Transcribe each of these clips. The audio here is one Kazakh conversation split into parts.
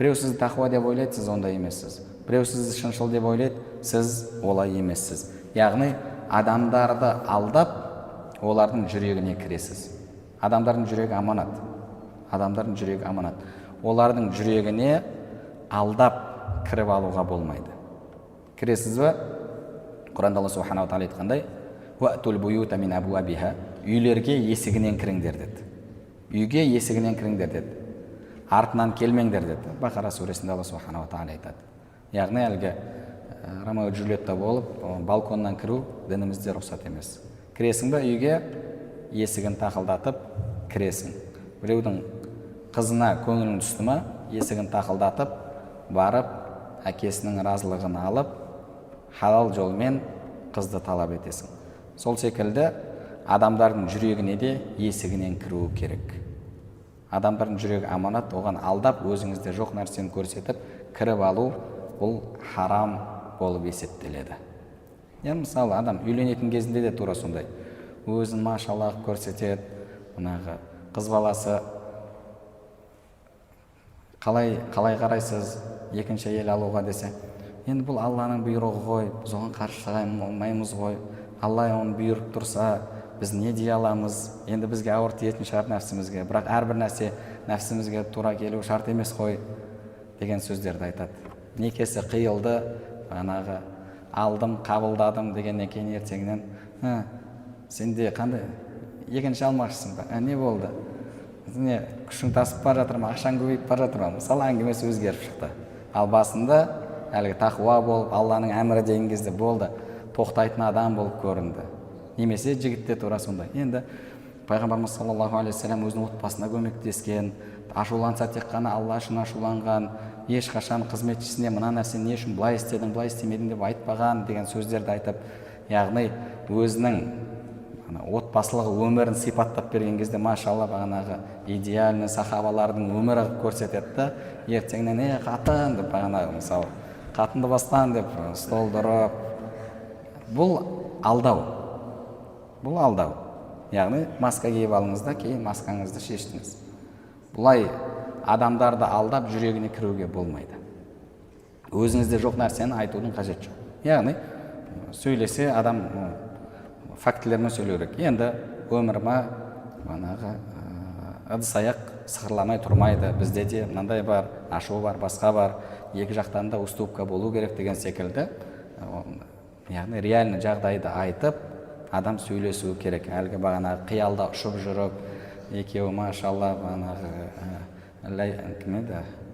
Біреу сізді тақуа деп ойлайды, сіз ондай емессіз. Біреу сізді шыншыл деп ойлайды, сіз олай емессіз. Яғни адамдарды алдап, олардың жүрегіне кіресіз. Адамдардың жүрегі аманат. Адамдардың жүрегі аманат. Олардың жүрегіне алдап кіріп алуға болмайды. Кіресіз бе? Құранда Алла субханала тағала айтқандай: «Уәтул буюта мин абуабиха», үйлерге есігінен кіріңдер деді. Үйге есігінен кіріңдер деді. Артынан келмеңдер деді. Бақара сүресінде Алла субханала тағала айтады. Яғни әлгі Ромео и Джульетта болып, балконнан кіру дінімізде рұқсат емес. Кіресің бе үйге, есігін тақылдатып кіресің. Біреудің қызына көңілің түсті ме, есігін тақылдатып барып, әкесінің разылығын алып, халал жолмен қызды талап етесің. Сол секілді адамдардың жүрегіне де есігінен кіру керек. Адамдардың жүрегі аманат, оған алдап, өзіңізде жоқ нәрсені көрсетіп, кіріп алу, бұл харам болып есептеледі. Яғни мысалы адам үйленетін кезінде де тура сондай. Өзін машаллах көрсетеді, мұнағы қыз баласы қалай қарайсыз екінші әйел алуға десе, енді бұл Алланың бұйрығы ғой, біз оған қарсы шыға алмаймыз ғой. Алла оны бұйырып тұрса, біз не дей аламыз? Енді бізге ауыр тиетін шығар нәпсімізге, бірақ әрбір нәрсе нәпсімізге тура келу шарт емес қой деген сөздерді айтады. Некесі қиылды, бағанағы алдым, қабылдадым дегеннен кейін ертеңнен, сенде қандай екінші алмақшысың ба? Не болды? Не күшің тасып бара жатыр ма, ақшаң көбейіп бара жатыр ма? Мысалы әңгімесі өзгеріп шықты. Ал басында әлгі тақуа болып, Алланың әмірі деген кезде болды, тоқтайтын адам болып көрінді. Немесе жігітте тура сондай. Енді пайғамбарымыз саллаллаху алейхи вассалам өзінің отбасына көмектескен, ашуланса тек қана Алла үшін ашуланған, ешқашан қызметшісіне мына нәрсені не үшін былай істедің, былай істемедің деп айтпаған деген сөздерді айтып, яғни өзінің отбасылық өмірін сипаттап берген кезде машалла бағанағы идеальный сахабалардың өмірі көрсетеді. Ертеңнен қатын деп бағанағы мысалы қатынды бастан деп стол ұрып, бұл алдау. Бұл алдау. Яғни маска киіп алыңыз да кейін маскаңызды шештіңіз. Бұлай адамдарды алдап жүрегіне кіруге болмайды. Өзіңізде жоқ нәрсені айтудың қажеті жоқ. Яғни сөйлесе адам фактілермен сөйлеу керек. Енді өміріме бағанағы ыдыс аяқ сықырламай тұрмайды. Бізде де мынандай бар, ашу бар, басқа бар. Екі жақтан да уступка болу керек деген секілді. Яғни реальный жағдайды айтып, адам сөйлесу керек. Әлгі бағанағы қиялда ұшып жүріп, екеуі машалла бағанағы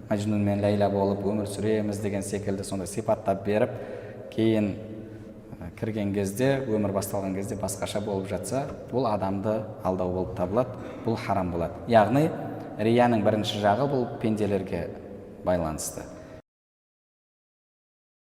Мәжнун мен Ләйла болып өмір сүреміз деген секілді сондай сипаттап беріп, кейін кірген кезде, өмір басталған кезде басқаша болып жатса, бұл адамды алдау болып табылады, бұл харам болады. Яғни рияның бірінші жағы бұл пенделерге байланысты.